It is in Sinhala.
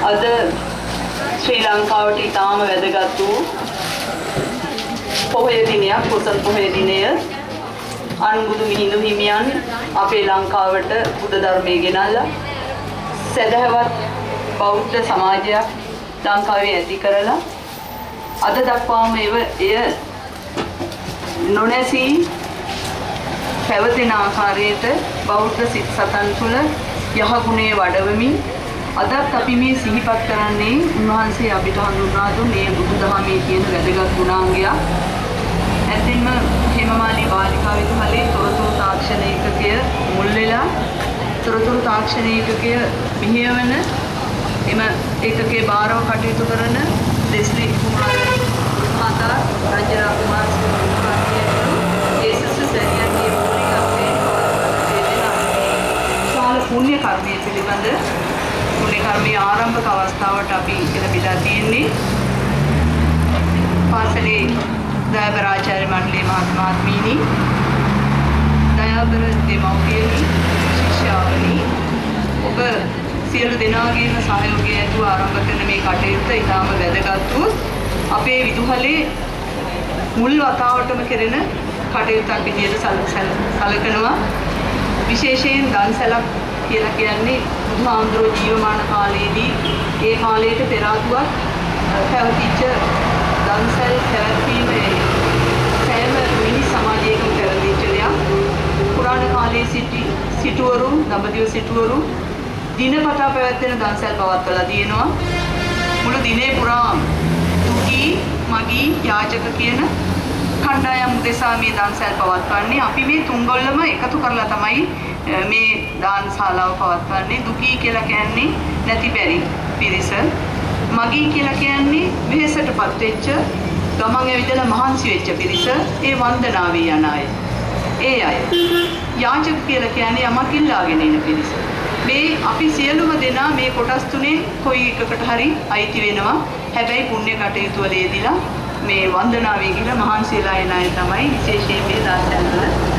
අද ශ්‍රී ලංකාවට ඉතාම වැදගත් වූ පොහොය දිනයක් පොසොන් පොහොය දිනය අනුබුදු මිහිඳු හිමියන් අපේ ලංකාවට බුද්ධ ධර්මයේ ගෙනල්ලා සදහවත් බෞද්ධ සමාජයක් ලංකාවේ ඇති කරලා අද දක්වාම එය නොනැසී පැවතෙන ආකාරයට බෞද්ධ සිත් සතන් තුළ යහගුණේ වඩවමින් අදත් අපි මේ සිහිපත් කරන්නේ උන්වහන්සේ අපිට හඳුන්වා දුන් මේ බුදුදහමේ තියෙන වැදගත් ගුණාංගයක්. ඇත්තෙන්ම හේමමාලි බාලිකා විදුහලේ තොරතුරු තාක්ෂණ ඒකකය මුල් වෙලා තොරතුරු තාක්ෂණ ඒකකය බිහිවන එම ඒකකයේ බාරව කටයුතු කරන දෙස්ලි කුමාරී මාතා රජරා කුමාරී පුණ්‍ය කර්මයේ පිළිබඳ පුණ්‍ය කර්මයේ ආරම්භක අවස්ථාවට අපි ඉලබිලා තියෙන්නේ පාසලේ දයාබර ආචාර්ය මණ්ඩලයේ මහත්මීනි දයාබර දෙමව්පියනි ශිෂ්‍යාවනි ඔබ සියලු දෙනාගේම සහයෝගය ඇතුව ආරම්භ කරන මේ කටයුත්ත ඉතාම වැදගත් වූ අපේ විදුහලේ මුල් වතාවටම කෙරෙන කටයුත්තක් විදිහට සැලකනවා. විශේෂයෙන් දන්සැලක් කියලා කියන්නේ බුදුහාමුදුරුවෝ ජීවමාන කාලයේදී ඒ කාලයට පෙර ආතුවක් පැවතිච්ච දන්සැල් පැවැත්වීම සෑම මිනිස් සමාජයකම පැවතිච්ච දෙයක්. පුරාණ කාලයේ සිටුවරු දඹදිව සිටුවරු දිනපතා පැවැත්වෙන දන්සැල් පවත්වලා තියෙනවා. මුළු දිනේ පුරාම තුගී මගී යාචක කියන කණ්ඩායම් උදෙසා මේ දන්සැල් පවත්වන්නේ. අපි මේ තුන්ගොල්ලම එකතු කරලා තමයි මේ දාන ශාලාව පවත්වන්නේ. දුකී කියලා කියන්නේ නැති බැරි පිරිස. මගී කියලා කියන්නේ වෙහෙසටපත් වෙච්ච ගමන් ඇවිදලා මහන්සි වෙච්ච පිරිස. ඒ වන්දනාවේ යන අය. ඒ අය. යාචක කියලා කියන්නේ යමක් ඉල්ලාගෙන ඉන පිරිස. මේ අපි සියලුම දෙනා මේ කොටස් තුනේ කොයි එකකට හරි අයිති වෙනවා. හැබැයි පුණ්‍ය කටයුතු වල යෙදিলা මේ වන්දනාවේ ගිහිලා මහන්සියලා එන අය තමයි විශේෂයෙන් මේ දාසයන් වල